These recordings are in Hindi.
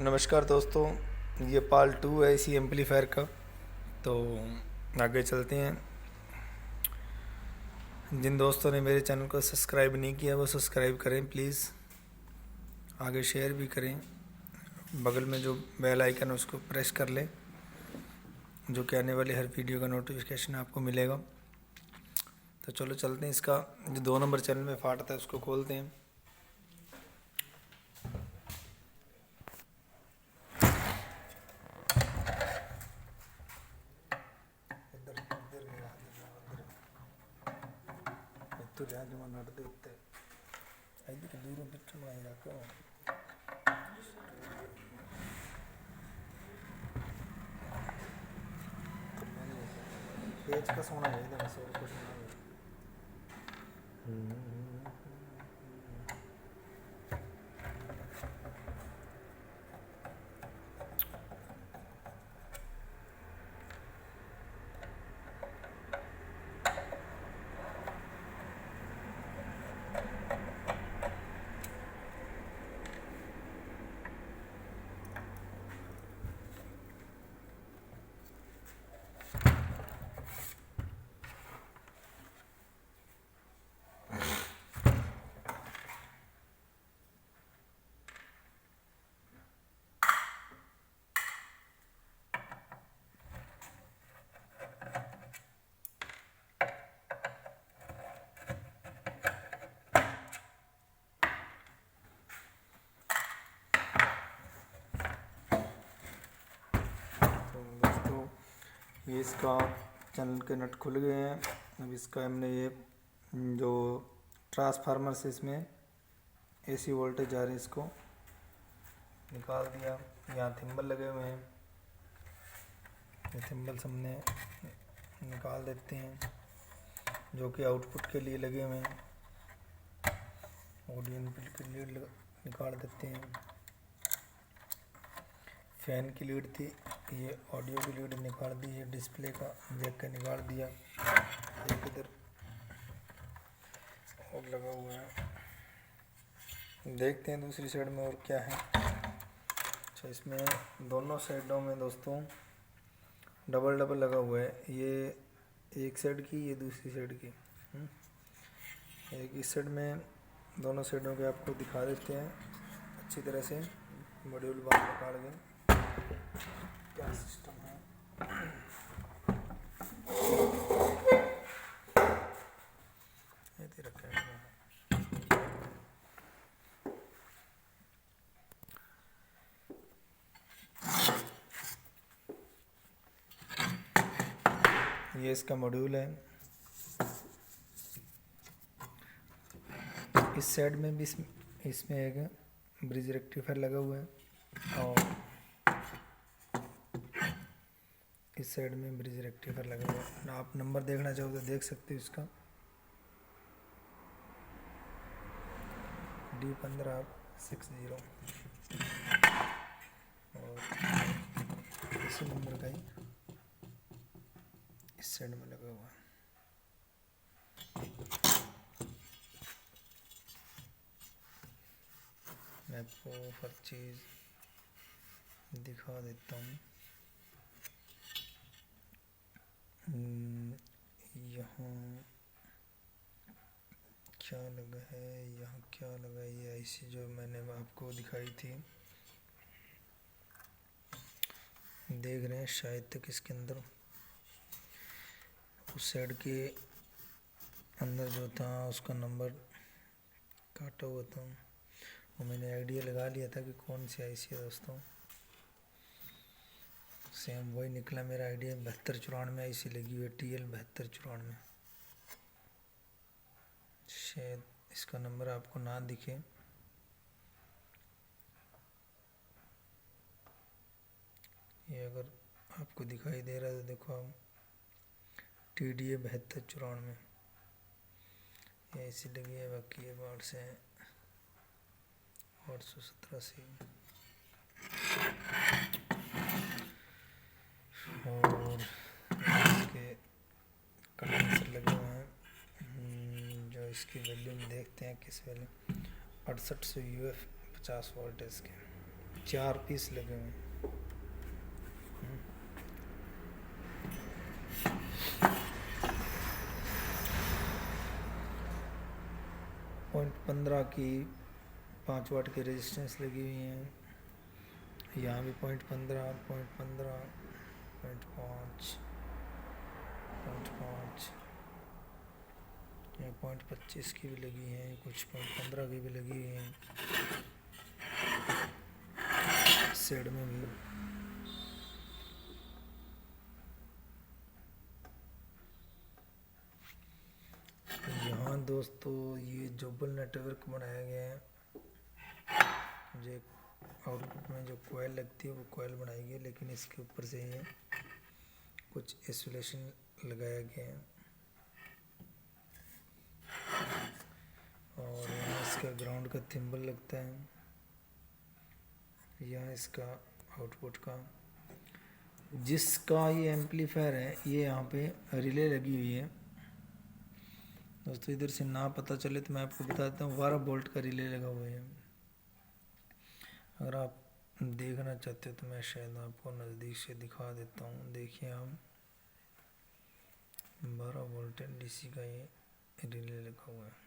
नमस्कार दोस्तों, ये पार्ट 2 है इसी एम्पलीफायर का। तो आगे चलते हैं। जिन दोस्तों ने मेरे चैनल को सब्सक्राइब नहीं किया वो सब्सक्राइब करें प्लीज़, आगे शेयर भी करें। बगल में जो बेल आइकन है उसको प्रेस कर लें, जो कि आने वाली हर वीडियो का नोटिफिकेशन आपको मिलेगा। तो चलो चलते हैं। इसका जो 2 नंबर चैनल में फाटता है उसको खोलते हैं। पेज का सोना है इधर से और कुछ नहीं है। तो दोस्तों, ये इसका चैनल के नट खुल गए हैं। अब इसका हमने ये जो ट्रांसफार्मर से इसमें एसी वोल्टेज जा रही है इसको निकाल दिया। यहाँ थिम्बल लगे हुए हैं, ये थिम्बल हमने निकाल देते हैं, जो कि आउटपुट के लिए लगे हुए हैं। ऑडियो इनपुट की लीड निकाल देते हैं। फैन की लीड थी, ये ऑडियो की लीड निकाल दी। ये डिस्प्ले का जैक का निकाल दिया। एक इधर और लगा हुआ है, देखते हैं दूसरी साइड में और क्या है। अच्छा, इसमें दोनों साइडों में दोस्तों डबल डबल लगा हुआ है। ये एक साइड की, ये दूसरी साइड की। एक इस साइड में, दोनों साइडों के आपको दिखा देते हैं अच्छी तरह से। मॉड्यूल बाहर निकाल के क्या सिस्टम है। ये रखा है। ये इसका मॉड्यूल है। इस साइड में भी इसमें एक ब्रिज रेक्टिफायर लगा हुआ है, और इस साइड में ब्रिज रेक्टिफायर लगा हुआ है। आप नंबर देखना चाहो तो देख सकते हो इसका D1560, और इसी नंबर का ही इस साइड में लगा हुआ है। मैं आपको हर चीज़ दिखा देता हूँ। यहाँ क्या लगा है, यहाँ क्या लगा है। ये आईसी जो मैंने आपको दिखाई थी, देख रहे हैं शायद तक इसके अंदर उस साइड के अंदर जो था उसका नंबर काटा हुआ था, और मैंने आइडिया लगा लिया था कि कौन सी आईसी है दोस्तों। सेम वही निकला मेरा आइडिया। 7294 आईसी लगी हुई है, TL 7294। शायद इसका नंबर आपको ना दिखे। ये अगर आपको दिखाई दे रहा है तो देखो आप, TDA 7294 ये ऐसी लगी है। बाकी ये 817 से, और इसके कंडेंसर लगे हुए हैं। जो इसकी वैल्यू में देखते हैं किस वैल्यू, 6800 UF 50 वोल्ट है इसके। 4 पीस लगे हुए हैं। 0.15 की 5 वाट की रेजिस्टेंस लगी हुई है। यहाँ भी 0.15, 0.15, 0.5, 0.5, यहाँ 0.25 की भी लगी है, कुछ 0.15 की भी लगी हुई है साइड में भी। यहाँ दोस्तों ये जोबल नेटवर्क बनाया गया है। जो आउटपुट में जो कोयल लगती है वो कोयल बनाई गई है, लेकिन इसके ऊपर से ये कुछ इंसुलेशन लगाया गया है। और यहाँ इसका ग्राउंड का थिम्बल लगता है। यहाँ इसका आउटपुट का, जिसका ये एम्पलीफायर है, ये यहाँ पे रिले लगी हुई है दोस्तों। इधर से ना पता चले तो मैं आपको बता देता हूँ, 12 वोल्ट का रिले लगा हुआ है। अगर आप देखना चाहते हो तो मैं शायद आपको नज़दीक से दिखा देता हूँ। देखिए आप, 12 वोल्ट डीसी का ये रिले लगा हुआ है।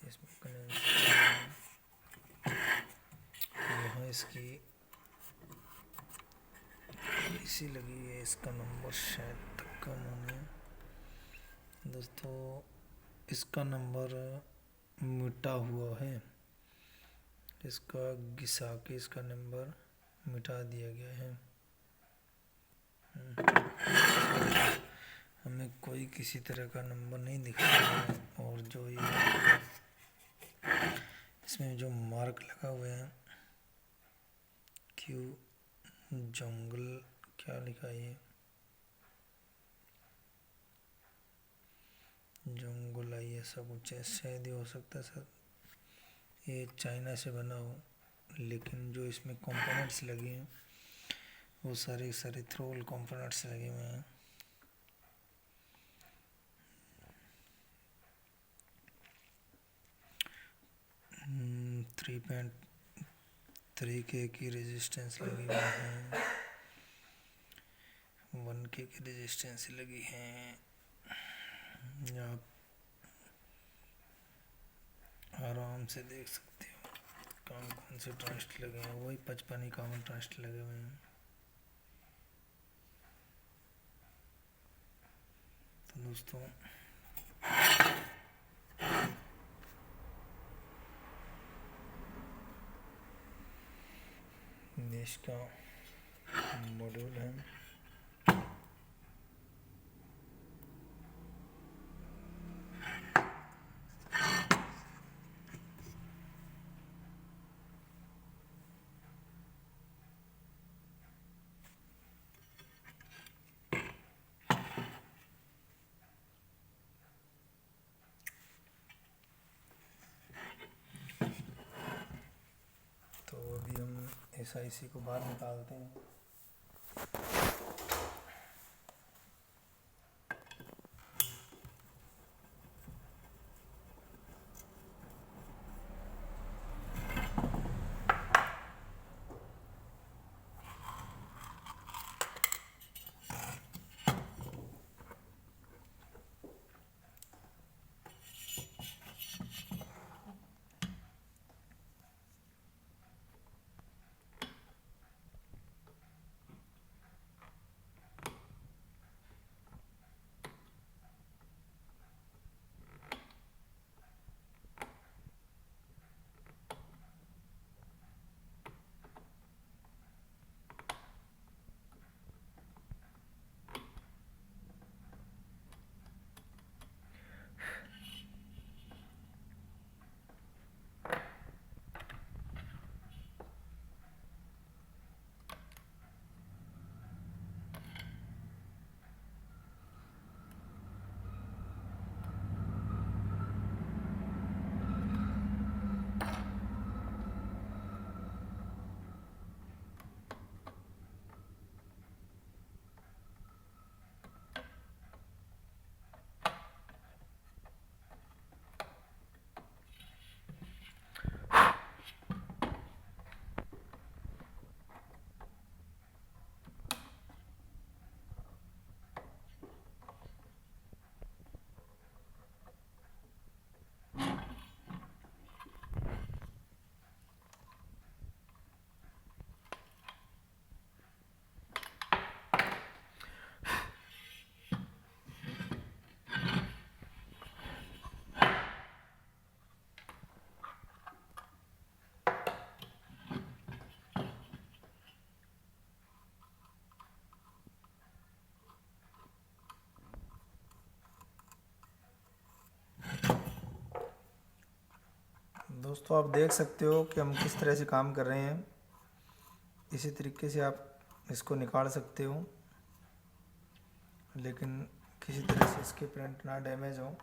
इसमें यहाँ इसकी इसी लगी है। इसका नंबर शायद तक कम होने दोस्तों, इसका नंबर मिटा हुआ है। इसका घिसा के इसका नंबर मिटा दिया गया है। हमें कोई किसी तरह का नंबर नहीं दिख रहा है। और जो ये इसमें जो मार्क लगा हुए हैं, क्यू जंगल क्या लिखा है, जंगल आई ऐसा कुछ है, शायद ही हो सकता है सर ये चाइना से बना हो। लेकिन जो इसमें कंपोनेंट्स लगे हैं वो सारे सारे थ्रोल कंपोनेंट्स लगे हुए हैं। हम्म, 3.3K की रेजिस्टेंस लगी हुई है, 1K की रेजिस्टेंस लगी है। आप आराम से देख सकते हो कौन कौन से ट्रांजिस्टर लगे हैं। वही 55 51 ट्रांजिस्टर लगे हुए हैं। तो दोस्तों देश का मॉड्यूल है। तो अभी हम SiC को बाहर निकालते हैं। दोस्तों आप देख सकते हो कि हम किस तरह से काम कर रहे हैं। इसी तरीके से आप इसको निकाल सकते हो, लेकिन किसी तरह से इसके प्रिंट ना डैमेज हो।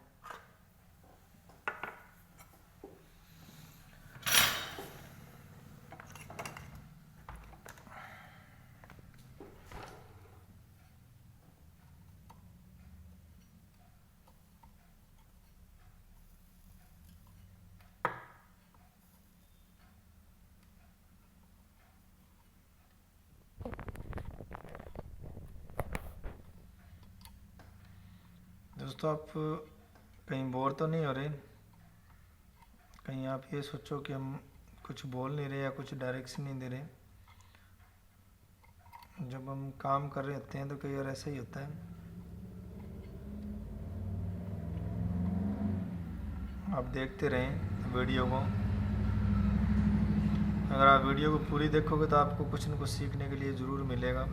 दोस्तों आप कहीं बोर तो नहीं हो रहे? कहीं आप ये सोचो कि हम कुछ बोल नहीं रहे या कुछ डायरेक्शन नहीं दे रहे? जब हम काम कर रहे होते हैं तो कई बार ऐसा ही होता है। आप देखते रहें वीडियो को। अगर आप वीडियो को पूरी देखोगे तो आपको कुछ न कुछ सीखने के लिए ज़रूर मिलेगा।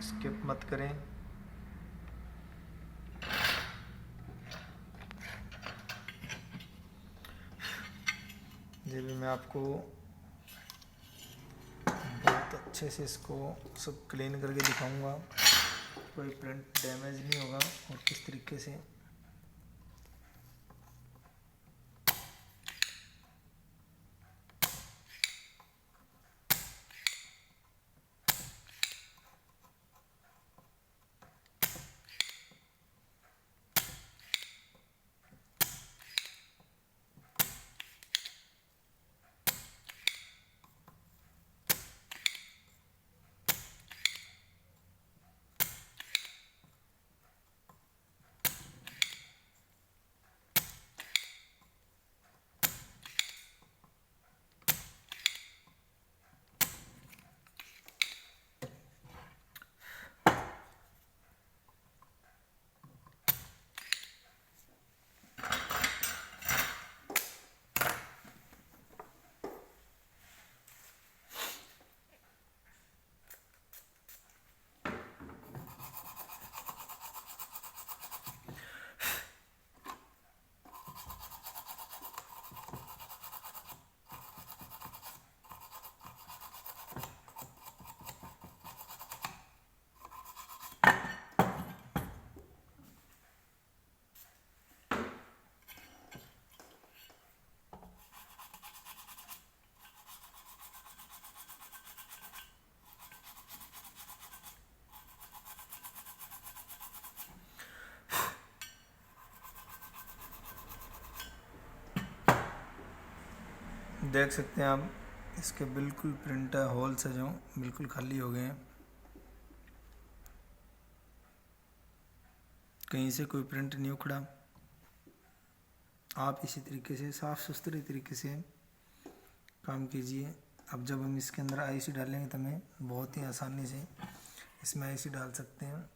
स्किप मत करें। ये भी मैं आपको बहुत अच्छे से इसको सब क्लीन करके दिखाऊंगा, कोई प्रिंट डैमेज नहीं होगा और किस तरीके से। देख सकते हैं आप, इसके बिल्कुल प्रिंट होल से जो बिल्कुल खाली हो गए हैं, कहीं से कोई प्रिंट नहीं उखड़ा। आप इसी तरीके से साफ़ सुथरे तरीके से काम कीजिए। अब जब हम इसके अंदर आईसी डालेंगे तो हमें बहुत ही आसानी से इसमें आईसी डाल सकते हैं।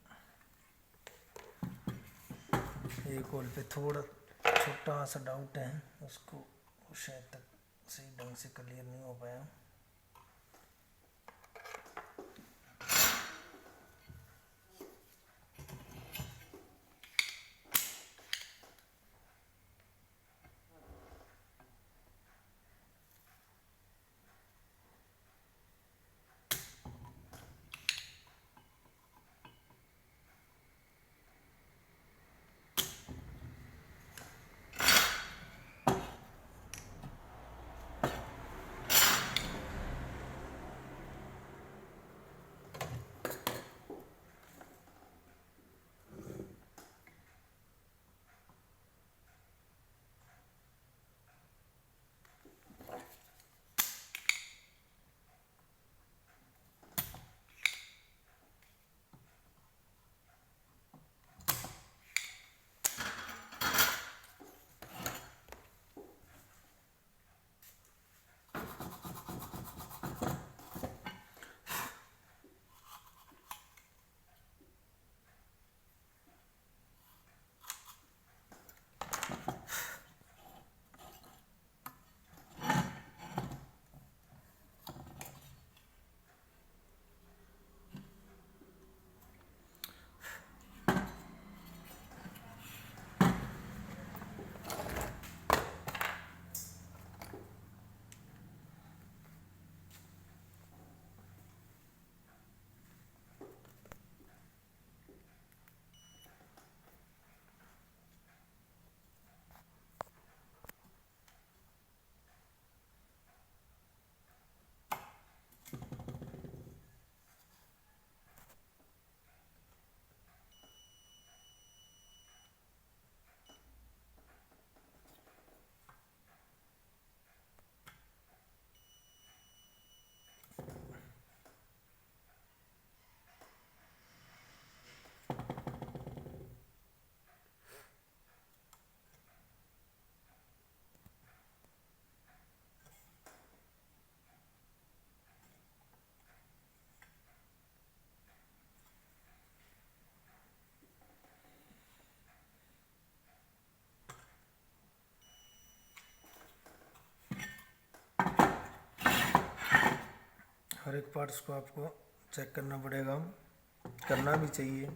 एक होल पे थोड़ा छोटा सा डाउट है, उसको शायद तक सही ढंग से क्लियर नहीं हो पाया। हर एक पार्ट्स को आपको चेक करना पड़ेगा, करना भी चाहिए।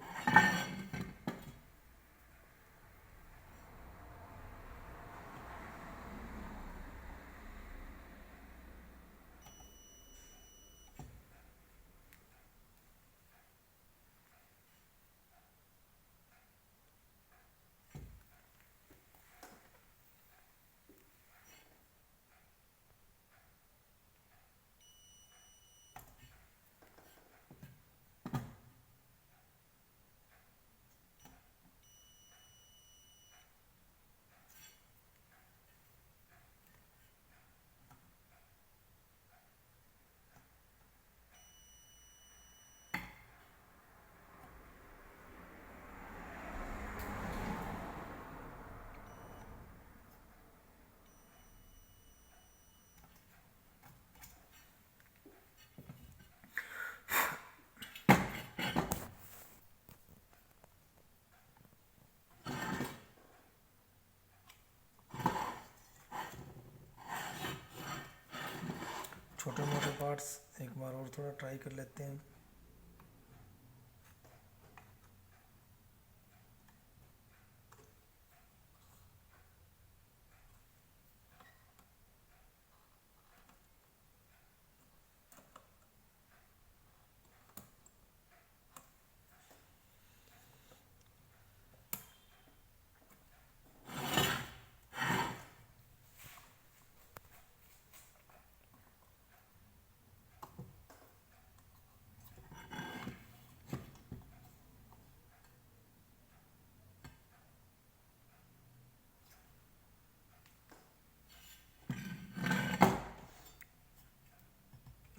छोटे मोटे पार्ट्स एक बार और थोड़ा ट्राई कर लेते हैं।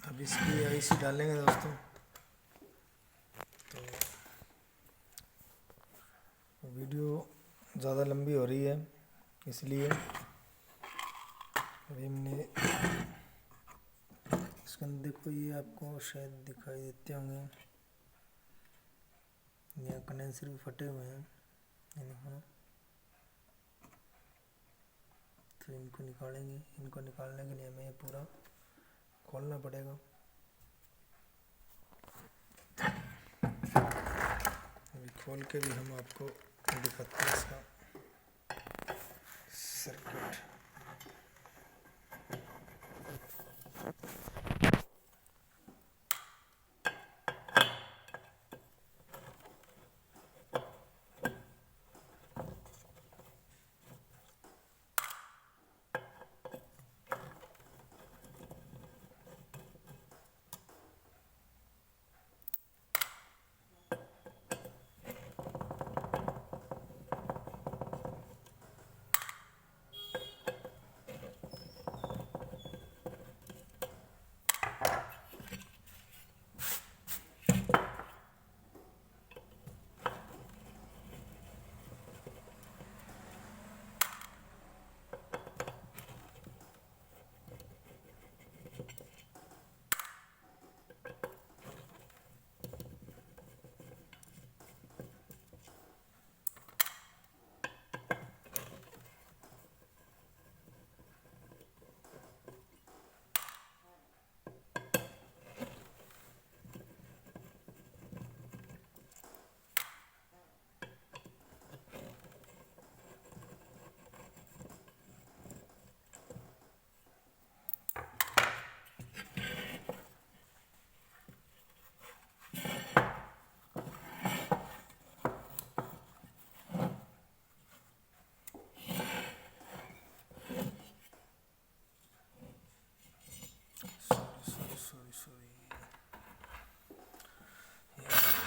अब इसकी आईसी डालेंगे दोस्तों। तो वीडियो ज़्यादा लंबी हो रही है, इसलिए अभी हमने इसके अंदर देखो, ये आपको शायद दिखाई देते होंगे, यहाँ कंडेंसर भी फटे हुए हैं, ये देखो ना। तो इनको निकालेंगे, इनको निकालने के लिए हमें ये पूरा खोलना पड़ेगा। अभी खोल के भी हम आपको दिखाते हैं इसका सर्किट।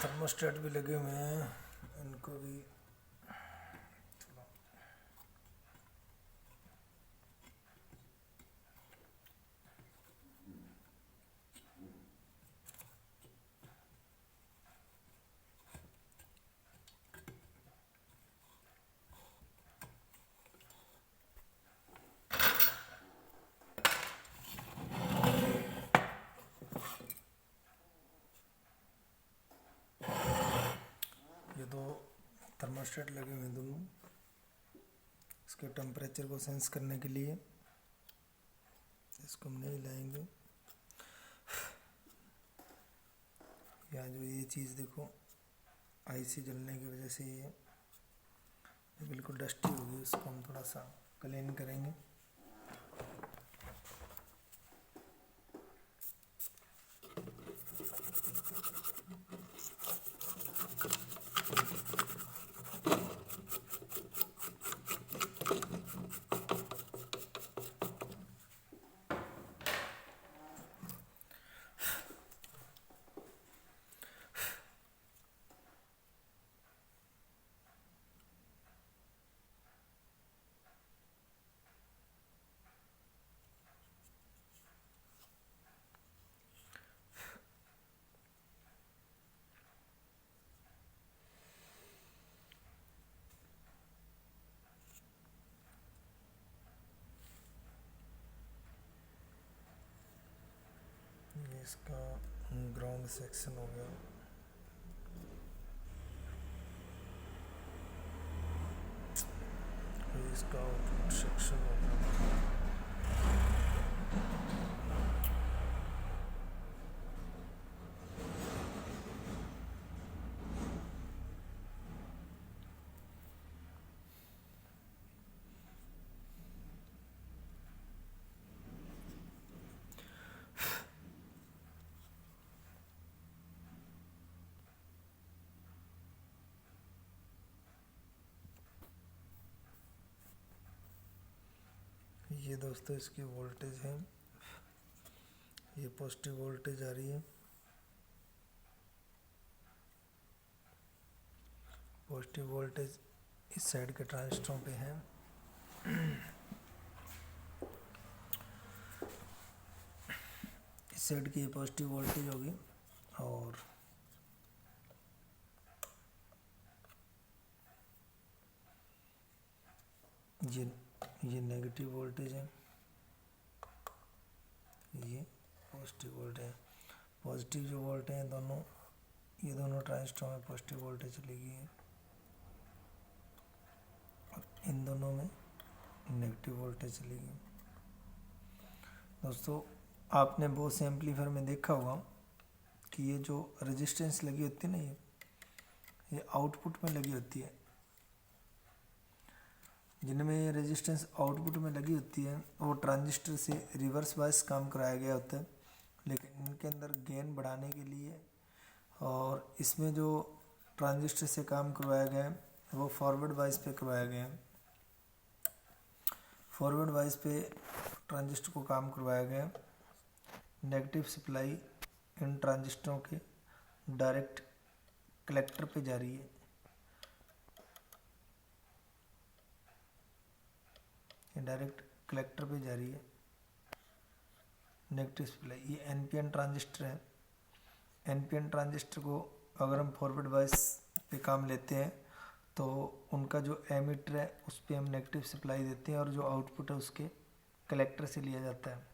थर्मोस्टेट भी लगे हुए हैं, इनको भी थर्मोस्टेट लगे हुए हैं दोनों, इसके टेम्परेचर को सेंस करने के लिए। इसको हम नहीं लाएंगे। यहाँ जो ये चीज़ देखो आई से जलने की वजह से ये बिल्कुल डस्टी होगी, उसको हम थोड़ा सा क्लीन करेंगे। ये इसका ग्राउंड सेक्शन हो गया। ये इसका आउटपुट सेक्शन हो गया। ये दोस्तों इसकी वोल्टेज है, ये पॉजिटिव वोल्टेज आ रही है। पॉजिटिव वोल्टेज इस साइड के ट्रांजिस्टरों पे है। इस साइड की पॉजिटिव वोल्टेज होगी और ये नेगेटिव वोल्टेज है, ये पॉजिटिव वोल्टेज है। पॉजिटिव जो वोल्टेज है दोनों, ये दोनों ट्रांजिस्टरों में पॉजिटिव वोल्टेज चलेगी और इन दोनों में नेगेटिव वोल्टेज चलेगी। दोस्तों आपने बहुत से एम्पलीफायर में देखा होगा कि ये जो रेजिस्टेंस लगी होती है ना, ये आउटपुट में लगी होती है। जिनमें ये रेजिस्टेंस आउटपुट में लगी होती है वो ट्रांजिस्टर से रिवर्स बायस काम कराया गया होता है, लेकिन इनके अंदर गेन बढ़ाने के लिए और इसमें जो ट्रांजिस्टर से काम करवाया गया है वो फॉरवर्ड बायस पे करवाया गया है। फॉरवर्ड बायस पे ट्रांजिस्टर को काम करवाया गया है। नेगेटिव सप्लाई इन ट्रांजिस्टरों के डायरेक्ट कलेक्टर पे जा रही है। ये डायरेक्ट कलेक्टर पे जा रही है नेगेटिव सप्लाई। ये एनपीएन ट्रांजिस्टर है। एनपीएन ट्रांजिस्टर को अगर हम फॉरवर्ड बायस पे काम लेते हैं तो उनका जो एमीटर है उस पर हम नेगेटिव सप्लाई देते हैं और जो आउटपुट है उसके कलेक्टर से लिया जाता है।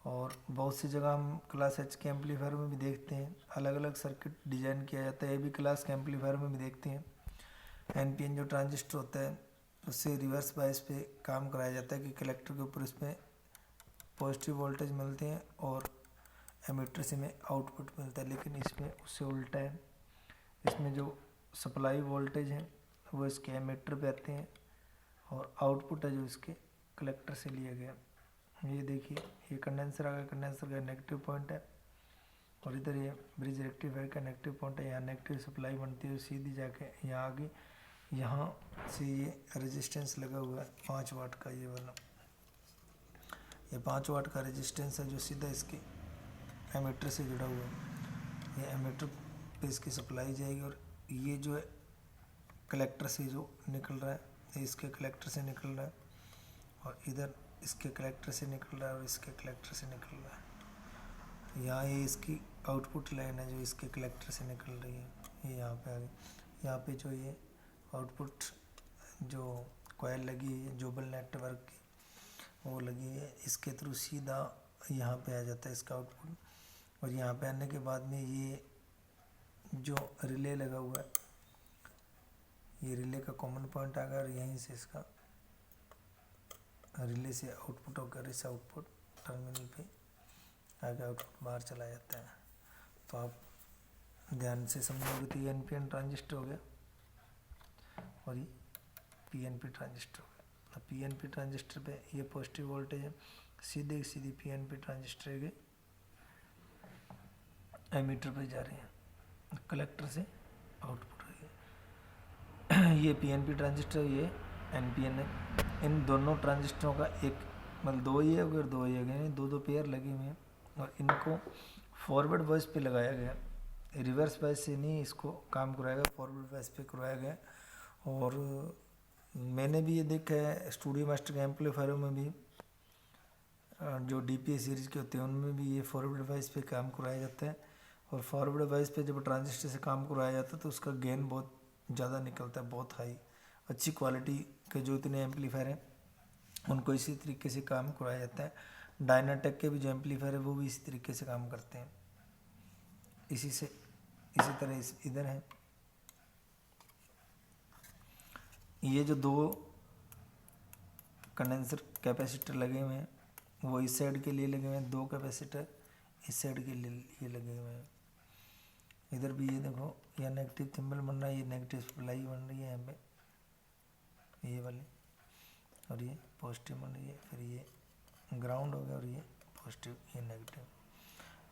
और बहुत सी जगह हम क्लास एच के एम्पलीफायर में भी देखते हैं अलग अलग सर्किट डिजाइन किया जाता है। ये भी क्लास के एम्पलीफायर में भी देखते हैं। एनपीएन जो ट्रांजिस्टर होता है उससे रिवर्स बायस पे काम कराया जाता है कि कलेक्टर के ऊपर इसमें पॉजिटिव वोल्टेज मिलते हैं और एमीटर से में आउटपुट मिलता है। लेकिन इसमें उससे उल्टा है, इसमें जो सप्लाई वोल्टेज है वो इसके एमीटर पे आते हैं और आउटपुट है जो इसके कलेक्टर से लिया गया। ये देखिए ये कंडेंसर आ गया, कंडेंसर का नेगेटिव पॉइंट है और इधर ये ब्रिज रेक्टिफायर का नेगेटिव पॉइंट है। यहाँ नेगेटिव सप्लाई बनती है सीधी जाके यहाँ आगे, यहाँ से ये रेजिस्टेंस लगा हुआ है 5 वाट का। ये वाला ये 5 वाट का रेजिस्टेंस है जो सीधा इसके एमीटर से जुड़ा हुआ है। ये एमीटर पे इसकी सप्लाई जाएगी और ये जो है कलेक्टर से जो निकल रहा है ये इसके कलेक्टर से निकल रहा है और इधर इसके कलेक्टर से निकल रहा है और इसके कलेक्टर से निकल रहा है। यहाँ ये इसकी आउटपुट लाइन है जो इसके कलेक्टर से निकल रही है। ये यहाँ पे आ गई। यहाँ पे जो ये आउटपुट जो कॉइल लगी है जोबल नेटवर्क की वो लगी है, इसके थ्रू सीधा यहाँ पे आ जाता है इसका आउटपुट। और यहाँ पे आने के बाद में ये जो रिले लगा हुआ है ये रिले का कॉमन पॉइंट आ गया और यहीं से इसका रिले से आउटपुट होकर इस आउटपुट टर्मिनल पे आगे आउटपुट बाहर चला जाता है। तो आप ध्यान से समझोगे तो ये एनपीएन ट्रांजिस्टर हो गया और ये पीएनपी ट्रांजिस्टर हो गया। अब पीएनपी ट्रांजिस्टर पे ये पॉजिटिव वोल्टेज है, सीधे सीधी पीएनपी ट्रांजिस्टर के एमीटर पे जा रही है, कलेक्टर से आउटपुट हो रही है। ये पीएनपी ट्रांजिस्टर, ये एनपीएन है। इन दोनों ट्रांजिस्टरों का एक मतलब दो ही है, अगर दो ही है, दो दो पेयर लगे हुए हैं और इनको फॉरवर्ड वॉइस पे लगाया गया, रिवर्स वॉइस से नहीं इसको काम कराया गया, फॉरवर्ड वॉइस पे करवाया गया। और मैंने भी ये देखा है स्टूडियो मास्टर के एम्पलीफायरों में भी, जो डीपीए सीरीज के होते हैं उनमें भी ये फॉरवर्ड वॉइस पे काम कराया जाता है। और फॉरवर्ड वॉइस पे जब ट्रांजिस्टर से काम कराया जाता है तो उसका गेन बहुत ज़्यादा निकलता है, बहुत हाई, अच्छी क्वालिटी के जो इतने एम्पलीफायर हैं उनको इसी तरीके से काम कराया जाता है। डायनाटेक के भी जो एम्पलीफायर है वो भी इसी तरीके से काम करते हैं। इसी तरह इधर है, ये जो दो कंडेंसर कैपेसिटर लगे हुए हैं वो इस साइड के लिए लगे हुए हैं, दो कैपेसिटर इस साइड के लिए ये लगे हुए हैं। इधर भी ये देखो, यह नेगेटिव सिंबल बन रहा है, ये नेगेटिव सप्लाई बन रही है यहाँ पे ये वाली, और ये पॉजिटिव बन रही है, फिर ये ग्राउंड हो गया और ये पॉजिटिव, ये नेगेटिव।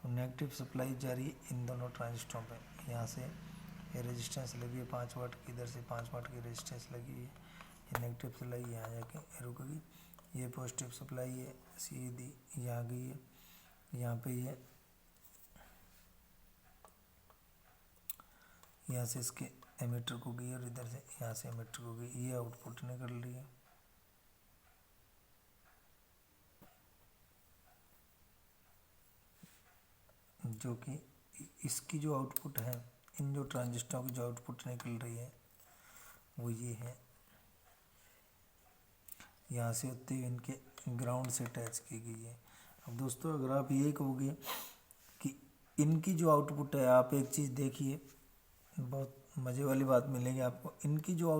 और नेगेटिव सप्लाई जारी इन दोनों ट्रांजिस्टरों पे। यहाँ से ये रेजिस्टेंस लगी है 5 वाट की, इधर से 5 वाट की रेजिस्टेंस लगी है। ये नेगेटिव सप्लाई यहाँ जाके रुकेगी, ये पॉजिटिव सप्लाई है सीधी यहाँ गई है, यहाँ पे ये यहाँ से इसके एमीटर को गई और इधर से यहाँ से एमीटर को गई, ये आउटपुट निकल रही है। जो कि इसकी जो आउटपुट है, इन जो ट्रांजिस्टरों की जो आउटपुट निकल रही है वो ये है, यहाँ से होते हुए इनके ग्राउंड से अटैच की गई है। अब दोस्तों अगर आप ये कहोगे कि इनकी जो आउटपुट है, आप एक चीज़ देखिए, बहुत मज़े वाली बात मिलेगी आपको। इनकी जो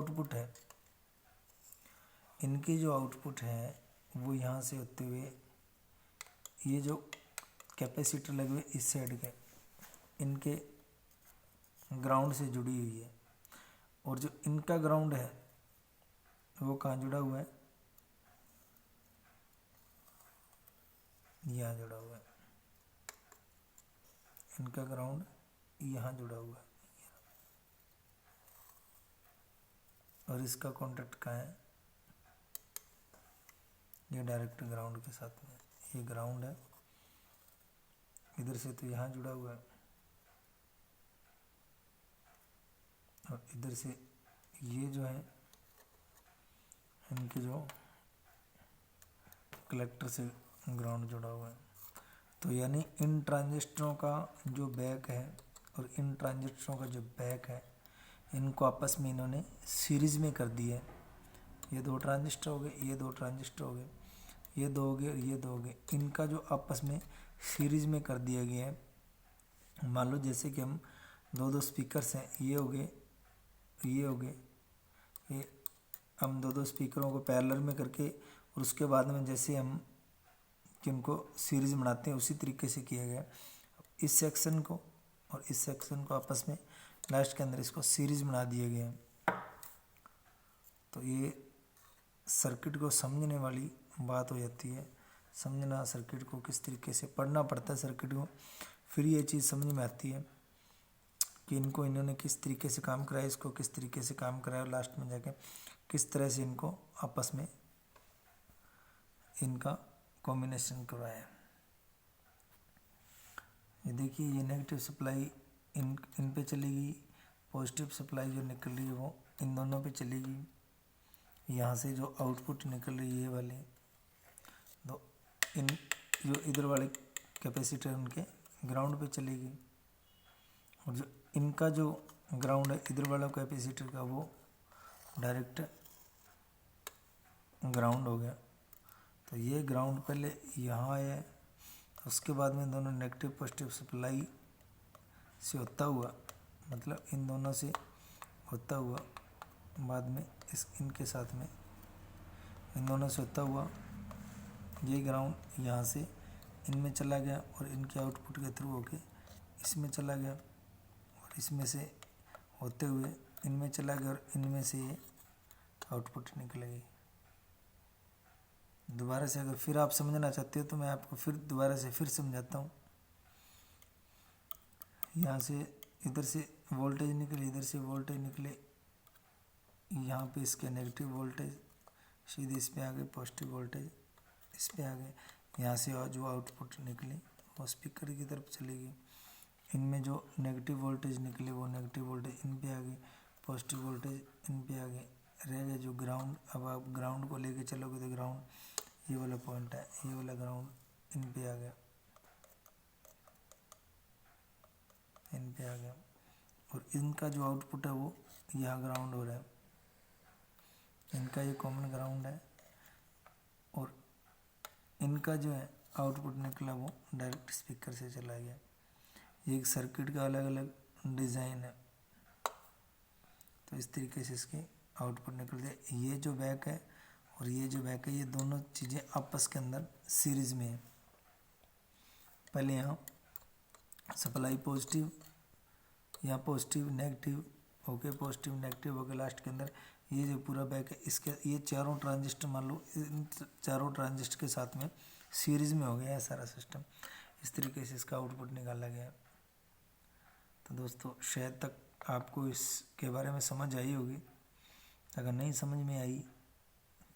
आउटपुट है वो यहाँ से होते हुए ये जो कैपेसिटर लगे हुए इस साइड के, इनके ग्राउंड से जुड़ी हुई है। और जो इनका ग्राउंड है वो कहाँ जुड़ा हुआ है, यहाँ जुड़ा हुआ है। इनका ग्राउंड यहाँ जुड़ा हुआ है और इसका कॉन्टेक्ट कहाँ है, ये डायरेक्ट ग्राउंड के साथ में, ये ग्राउंड है। इधर से तो यहाँ जुड़ा हुआ है और इधर से ये जो है इनके जो कलेक्टर से ग्राउंड जुड़ा हुआ है। तो यानी इन ट्रांजिस्टरों का जो बैक है और इन ट्रांजिस्टरों का जो बैक है, इनको आपस में इन्होंने सीरीज में कर दिया है। ये दो ट्रांजिस्टर हो गए, ये दो ट्रांजिस्टर हो गए, ये दो हो गए और ये दो हो गए, इनका जो आपस में सीरीज में कर दिया गया है। मान लो जैसे कि हम दो दो स्पीकर्स हैं, ये हो गए, ये हो गए, ये हम दो दो स्पीकरों को पैरेलल में करके और उसके बाद में जैसे हम जिनको सीरीज बनाते हैं उसी तरीके से किया गया। इस सेक्शन को और इस सेक्शन को आपस में लास्ट के अंदर इसको सीरीज बना दिया गया है। तो ये सर्किट को समझने वाली बात हो जाती है, समझना सर्किट को किस तरीके से पढ़ना पड़ता है सर्किट को, फिर ये चीज़ समझ में आती है कि इनको इन्होंने किस तरीके से काम कराया, इसको किस तरीके से काम कराया, लास्ट में जाके किस तरह से इनको आपस में इनका कॉम्बिनेशन करवाया। ये देखिए, ये नेगेटिव सप्लाई इन पे चलेगी, पॉजिटिव सप्लाई जो निकल रही है वो इन दोनों पे चलेगी। यहाँ से जो आउटपुट निकल रही है ये वाली, तो इन जो इधर वाले कैपेसिटर उनके ग्राउंड पे चलेगी और जो इनका जो ग्राउंड है इधर वाला कैपेसिटर का वो डायरेक्ट ग्राउंड हो गया। तो ये ग्राउंड पहले यहाँ है, उसके बाद में दोनों नेगेटिव पॉजिटिव सप्लाई से होता हुआ, मतलब इन दोनों से होता हुआ बाद में इनके साथ में इन दोनों से होता हुआ ये ग्राउंड यहाँ से इनमें चला गया और इनके आउटपुट के थ्रू होके इसमें चला गया और इसमें से होते हुए इनमें चला गया और इनमें से ये आउटपुट निकलेगी। दोबारा से अगर फिर आप समझना चाहते हो तो मैं आपको फिर दोबारा से फिर समझाता हूँ। यहाँ से इधर से वोल्टेज निकले, इधर से वोल्टेज निकले, यहाँ पे इसके नेगेटिव वोल्टेज सीधे इस पे आ गए, पॉजिटिव वोल्टेज इस पे आ गए। यहाँ से और जो आउटपुट निकले वो स्पीकर की तरफ चलेगी। इनमें जो नेगेटिव वोल्टेज निकले वो नेगेटिव वोल्टेज इन पे आ गए, पॉजिटिव वोल्टेज इन पे आ गए। रह गया जो ग्राउंड, अब आप ग्राउंड को लेके चलोगे तो ग्राउंड ये वाला पॉइंट है, ये वाला ग्राउंड इन पे आ गया, इन पे आ गया। और इनका जो आउटपुट है वो यहाँ ग्राउंड हो रहा है, इनका ये कॉमन ग्राउंड है। और इनका जो है आउटपुट निकला वो डायरेक्ट स्पीकर से चला गया। ये एक सर्किट का अलग अलग डिज़ाइन है। तो इस तरीके से इसके आउटपुट निकलते हैं। ये जो बैक है और ये जो बैक है, ये दोनों चीज़ें आपस के अंदर सीरीज में है। पहले यहाँ सप्लाई पॉजिटिव, यहाँ positive negative okay, positive negative होके लास्ट के अंदर ये जो पूरा बैक है इसके ये चारों ट्रांजिस्टर मान लो इन चारों ट्रांजिस्टर के साथ में सीरीज में हो गया है सारा सिस्टम। इस तरीके से इसका आउटपुट निकाला गया है। तो दोस्तों शायद तक आपको इसके बारे में समझ आई होगी। अगर नहीं समझ में आई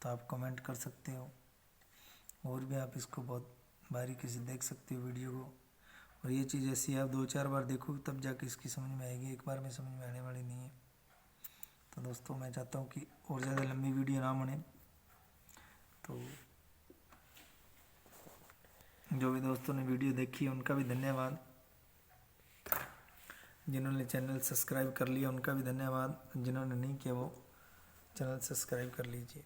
तो आप कमेंट कर सकते हो, और भी आप इसको बहुत बारीकी से देख सकते हो वीडियो को। और ये चीज़ ऐसी आप 2-4 बार देखो तब जाके इसकी समझ में आएगी, एक बार में समझ में आने वाली नहीं है। तो दोस्तों मैं चाहता हूँ कि और ज़्यादा लंबी वीडियो ना बने। तो जो भी दोस्तों ने वीडियो देखी है उनका भी धन्यवाद, जिन्होंने चैनल सब्सक्राइब कर लिया उनका भी धन्यवाद, जिन्होंने नहीं किया वो चैनल सब्सक्राइब कर लीजिए।